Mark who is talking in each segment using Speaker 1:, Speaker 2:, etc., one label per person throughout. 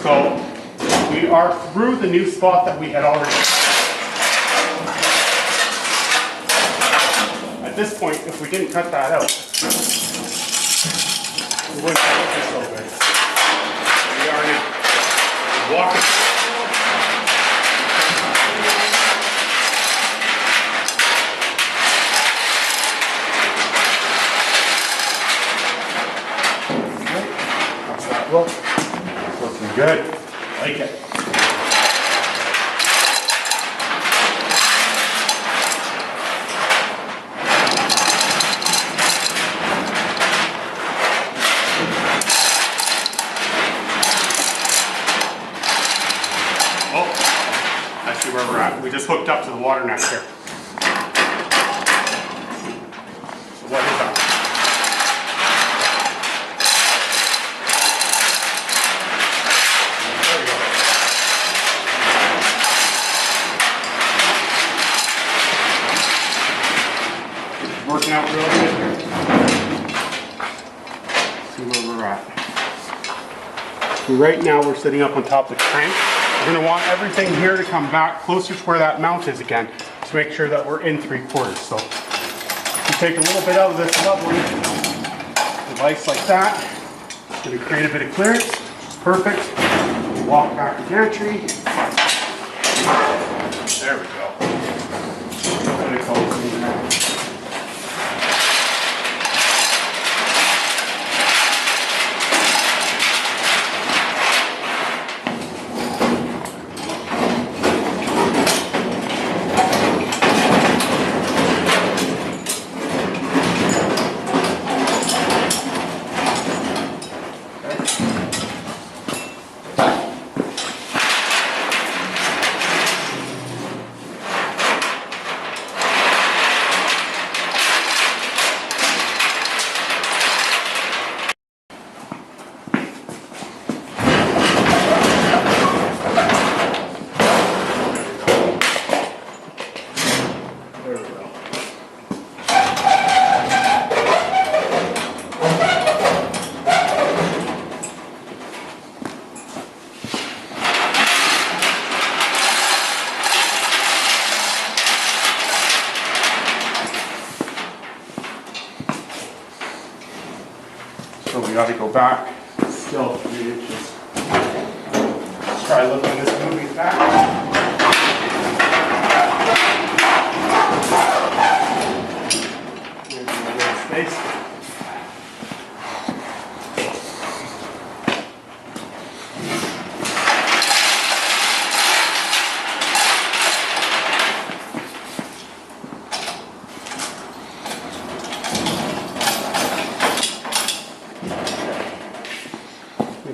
Speaker 1: So we are through the new spot that we had already. At this point, if we didn't cut that out, it wouldn't look so good. We are now walking. How's that look? Looking good. Like it. Where we're at. We just hooked up to the water next here. So what is that? There we go. Working out real good here. See where we're at. So right now we're sitting up on top of the crank. We're going to want everything here to come back closer to where that mount is again to make sure that we're in 3/4. So you take a little bit out of this lovely device like that. It's going to create a bit of clearance. Perfect. Walk back the gantry. There we go. Pretty close. So we got to go back still 3 inches. Let's try looking this moving back. There's a little space.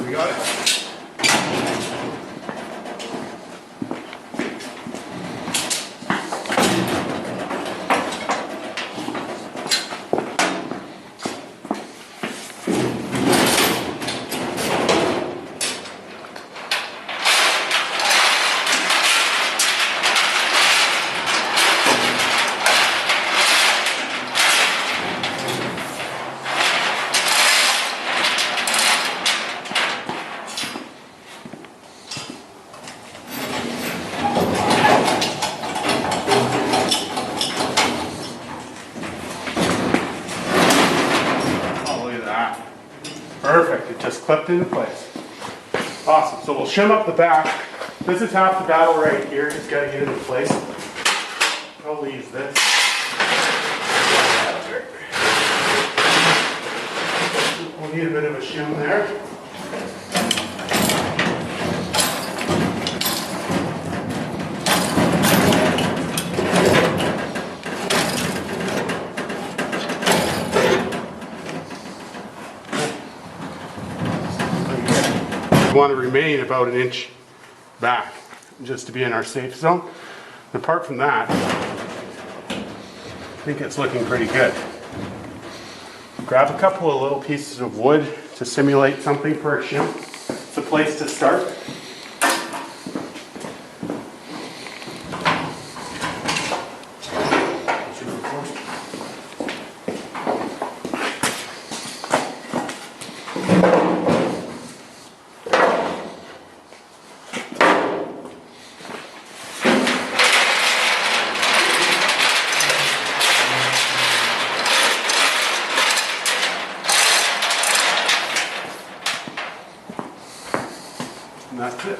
Speaker 1: We got it. Perfect, it just clipped into place. Awesome, so we'll shim up the back. This is half the battle right here, just gotta get it into place. I'll use this. We'll need a bit of a shim there. We want to remain about 1 inch back just to be in our safe zone. And apart from that, I think it's looking pretty good. Grab a couple of little pieces of wood to simulate something for a shim. It's a place to start. that's it.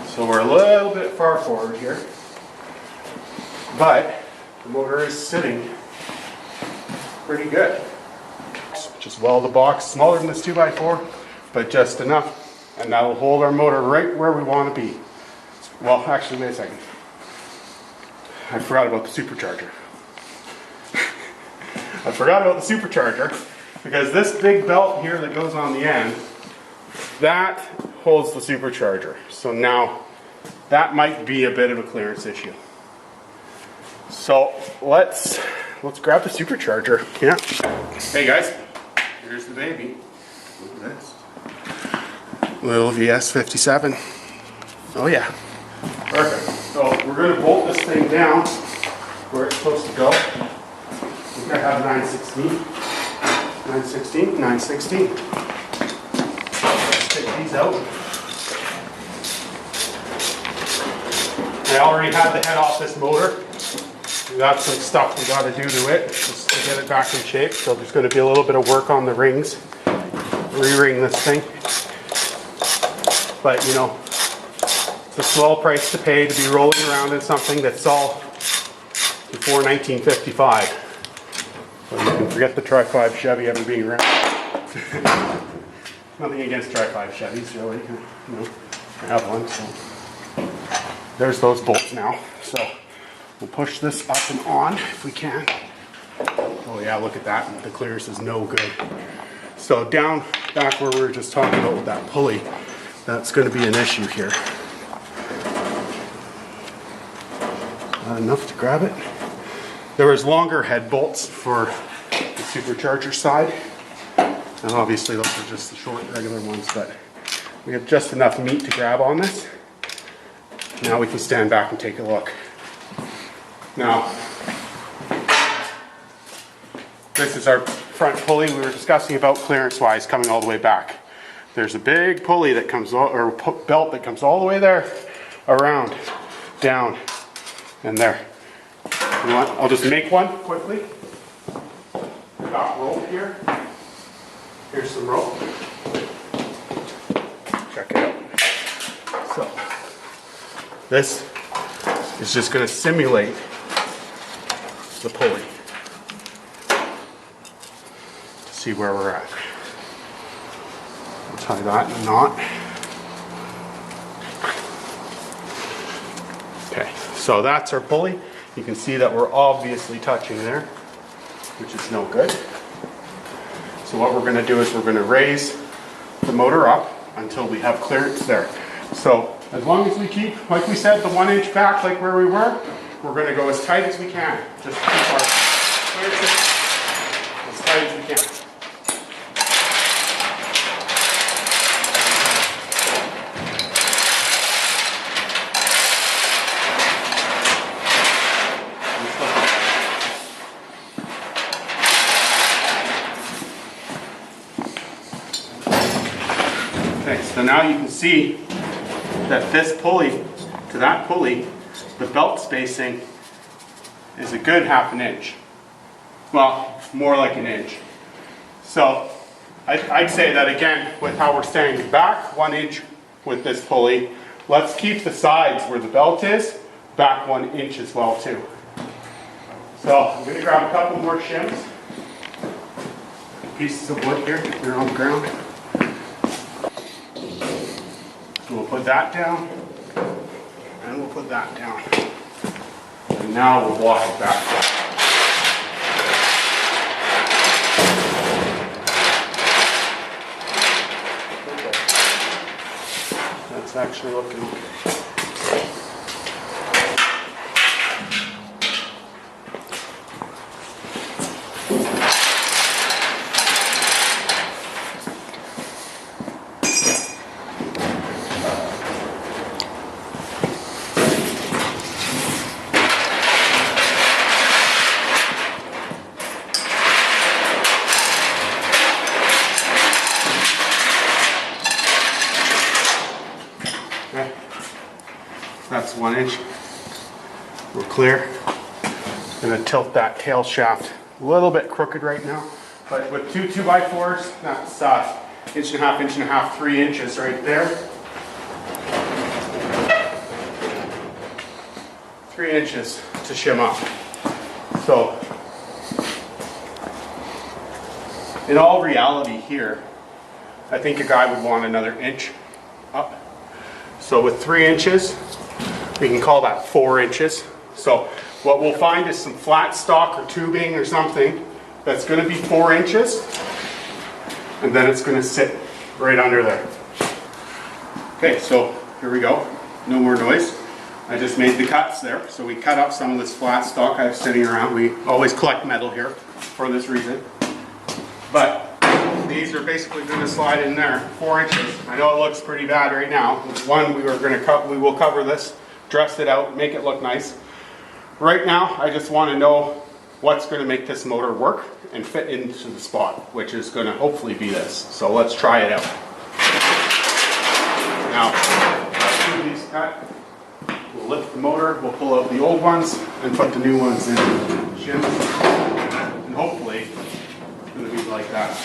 Speaker 1: So we're a little bit far forward here, but the motor is sitting pretty good. Just weld the box, smaller than this 2x4, but just enough, and that'll hold our motor right where we want to be. Well, actually, wait a second. I forgot about the supercharger. I forgot about the supercharger because this big belt here that goes on the end, that holds the supercharger. So now that might be a bit of a clearance issue. So let's grab the supercharger. Yeah. Hey guys, here's the baby. Look at this. Little VS57. Oh yeah. Perfect. So we're going to bolt this thing down where it's supposed to go. I think I have 916. 916, 916. Let's take these out. I already had the head off this motor. We got some stuff we got to do to it just to get it back in shape. So there's going to be a little bit of work on the rings. Re-ring this thing. But you know, it's a small price to pay to be rolling around in something that's all before 1955. So you can forget the Tri-5 Chevy ever being around. Nothing against Tri-5 Chevys, really. You know, I have one, so there's those bolts now. So we'll push this up and on if we can. Oh yeah, look at that. The clearance is no good. So down back where we were just talking about with that pulley, that's going to be an issue here. Not enough to grab it. There was longer head bolts for the supercharger side, and obviously those are just the short regular ones, but we have just enough meat to grab on this. Now we can stand back and take a look. Now, this is our front pulley we were discussing about clearance-wise coming all the way back. There's a big pulley that comes, or belt that comes all the way there, around, down, and there. You know what? I'll just make one quickly. We've got rope here. Here's some rope. Check it out. So, this is just going to simulate the pulley to see where we're at. I'll tie that in a knot. Okay, so that's our pulley. You can see that we're obviously touching there, which is no good. So what we're going to do is we're going to raise the motor up until we have clearance there. So as long as we keep, like we said, the 1 inch back like where we were, we're going to go as tight as we can. Just keep our clearance as tight as we can. Okay, so now you can see that this pulley to that pulley, the belt spacing is a good 1/2 inch. Well, more like 1 inch. So I'd say that again with how we're standing back 1 inch with this pulley, let's keep the sides where the belt is back 1 inch as well too. So I'm going to grab a couple more shims, pieces of wood here, they're on the ground. So we'll put that down, and we'll put that down. And now we'll block it back. Okay. That's actually looking okay. That's 1 inch. We're clear. I'm going to tilt that tail shaft a little bit crooked right now, but with two 2x4s, that's inch and a half, 3 inches right there. 3 inches to shim up. So, in all reality here, I think a guy would want another inch up. So with 3 inches, we can call that 4 inches. So what we'll find is some flat stock or tubing or something that's going to be 4 inches, and then it's going to sit right under there. Okay, so here we go. No more noise. I just made the cuts there. So we cut up some of this flat stock I have sitting around. We always collect metal here for this reason. But these are basically going to slide in there, 4 inches. I know it looks pretty bad right now. One, we will cover this, dress it out, make it look nice. Right now, I just want to know what's going to make this motor work and fit into the spot, which is going to hopefully be this. So let's try it out. Now, after these cut, we'll lift the motor, we'll pull out the old ones and put the new ones in. Shim. And hopefully, it's going to be like that.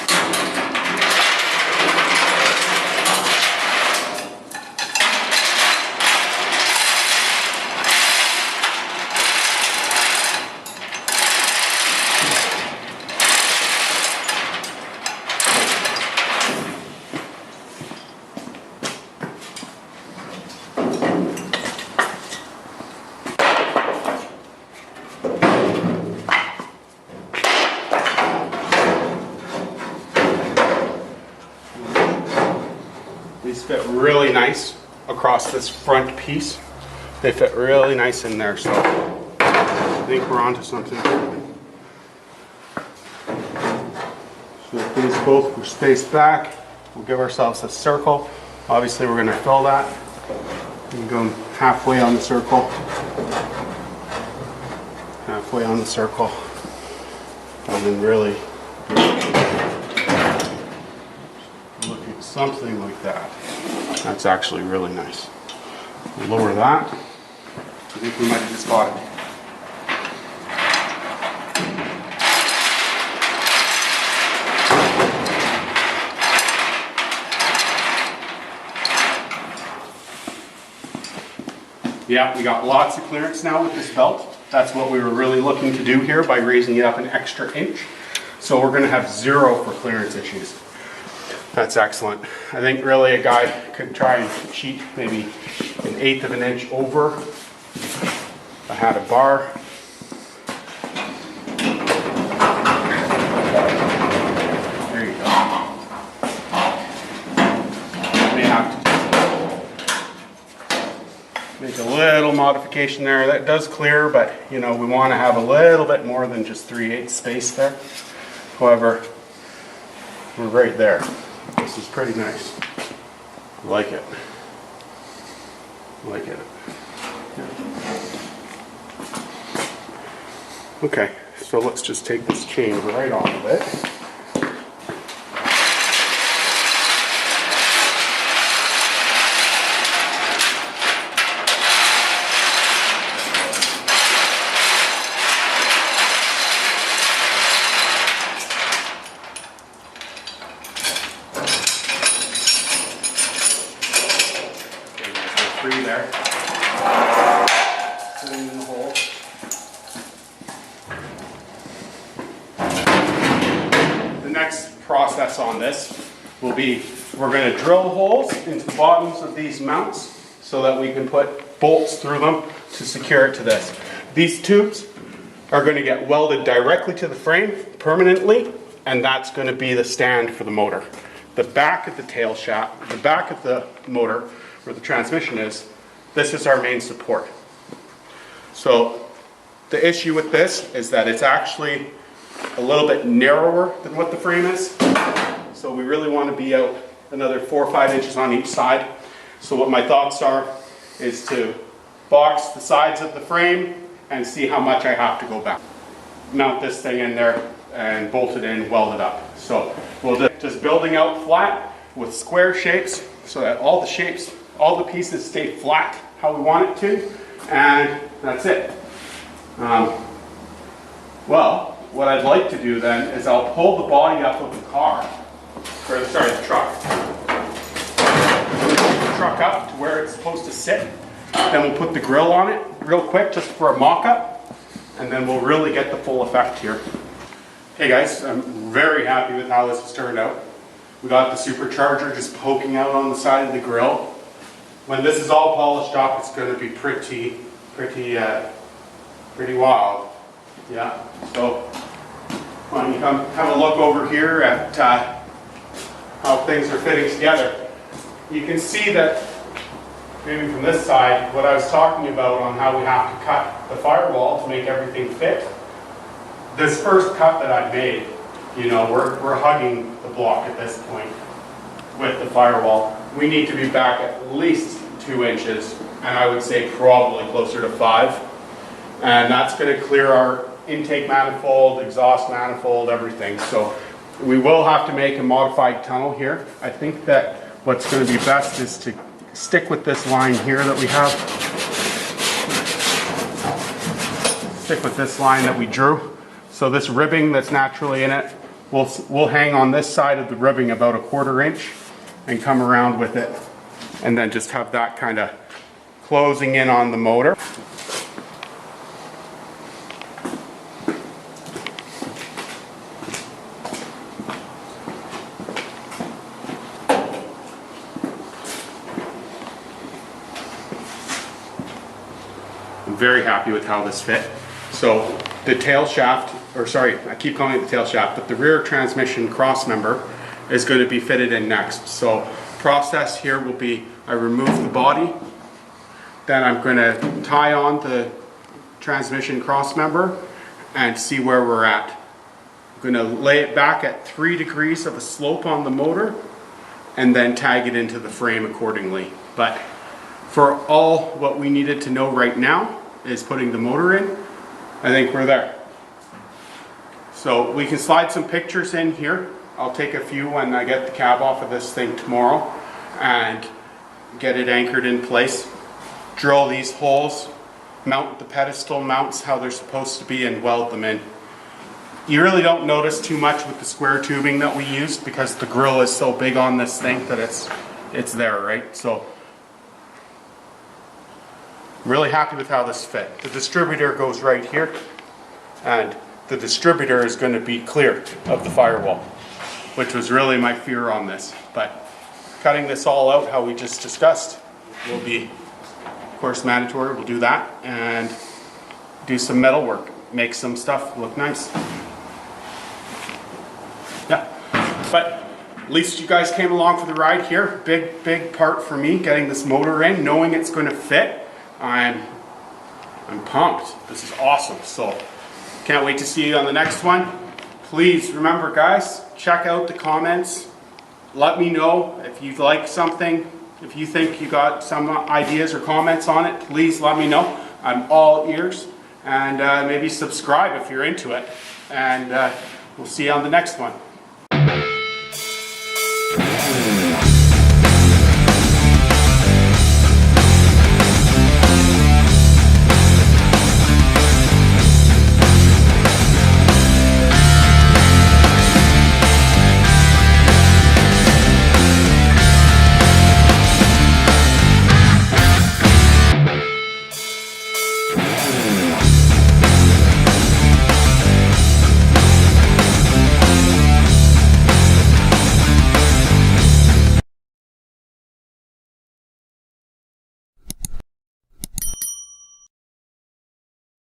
Speaker 1: These fit really nice across this front piece. They fit really nice in there, so I think we're onto something. So if these both were spaced back, we'll give ourselves a circle. Obviously we're going to fill that. We can go halfway on the circle. Halfway on the circle. And then really something like that. That's actually really nice. We'll lower that. I think we might have just got it. Yeah, we got lots of clearance now with this belt. That's what we were really looking to do here by raising it up an extra inch. So we're going to have 0 for clearance issues. That's excellent. I think really a guy could try and cheat maybe 1/8 of an inch over. If I had a bar. There you go. May have to make a little modification there. That does clear, but you know, we want to have a little bit more than just 3/8 space there. However, we're right there. This is pretty nice. I like it. I like it. Yeah. Okay, so let's just take this chain right off of it. There, sitting in the hole. The next process on this will be we're going to drill holes into the bottoms of these mounts so that we can put bolts through them to secure it to this. These tubes are going to get welded directly to the frame permanently, and that's going to be the stand for the motor. The back of the tail shaft, the back of the motor, where the transmission is, this is our main support. So the issue with this is that it's actually a little bit narrower than what the frame is. So we really want to be out another 4 or 5 inches on each side. So what my thoughts are is to box the sides of the frame and see how much I have to go back. Mount this thing in there and bolt it in, weld it up. So we'll just building out flat with square shapes so that all the shapes, all the pieces stay flat how we want it to, and that's it. Well, what I'd like to do then is I'll pull the body up of the car, or sorry, the truck, truck up to where it's supposed to sit. Then we'll put the grill on it real quick just for a mock-up, and then we'll really get the full effect here. Hey guys, I'm very happy with how this has turned out. We got the supercharger just poking out on the side of the grill. When this is all polished up, it's going to be pretty wild. Yeah. So why don't you come have a look over here at how things are fitting together. You can see that maybe from this side, what I was talking about on how we have to cut the firewall to make everything fit. This first cut that I made, you know, we're hugging the block at this point with the firewall. We need to be back at least 2 inches, and I would say probably closer to 5. And that's going to clear our intake manifold, exhaust manifold, everything. So we will have to make a modified tunnel here. I think that what's going to be best is to stick with this line here that we have. Stick with this line that we drew. So this ribbing that's naturally in it, we'll hang on this side of the ribbing about 1/4 inch and come around with it, and then just have that kind of closing in on the motor. I'm very happy with how this fit. So the tail shaft, or sorry, I keep calling it the tail shaft, but the rear transmission cross member is going to be fitted in next. So process here will be, I remove the body, then I'm going to tie on the transmission cross member and see where we're at. I'm going to lay it back at 3 degrees of a slope on the motor and then tag it into the frame accordingly. But for all what we needed to know right now is putting the motor in, I think we're there. So we can slide some pictures in here. I'll take a few when I get the cab off of this thing tomorrow and get it anchored in place. Drill these holes, mount the pedestal mounts how they're supposed to be, and weld them in. You really don't notice too much with the square tubing that we used because the grill is so big on this thing that it's there, right? So I'm really happy with how this fit. The distributor goes right here, and the distributor is going to be clear of the firewall, which was really my fear on this. But cutting this all out, how we just discussed, will be, of course, mandatory. We'll do that and do some metal work, make some stuff look nice. Yeah, but at least you guys came along for the ride here. Big part for me, getting this motor in, knowing it's going to fit. I'm pumped. This is awesome. So can't wait to see you on the next one. Please remember, guys, check out the comments. Let me know if you like something. If you think you got some ideas or comments on it, please let me know. I'm all ears. And maybe subscribe if you're into it. And we'll see you on the next one.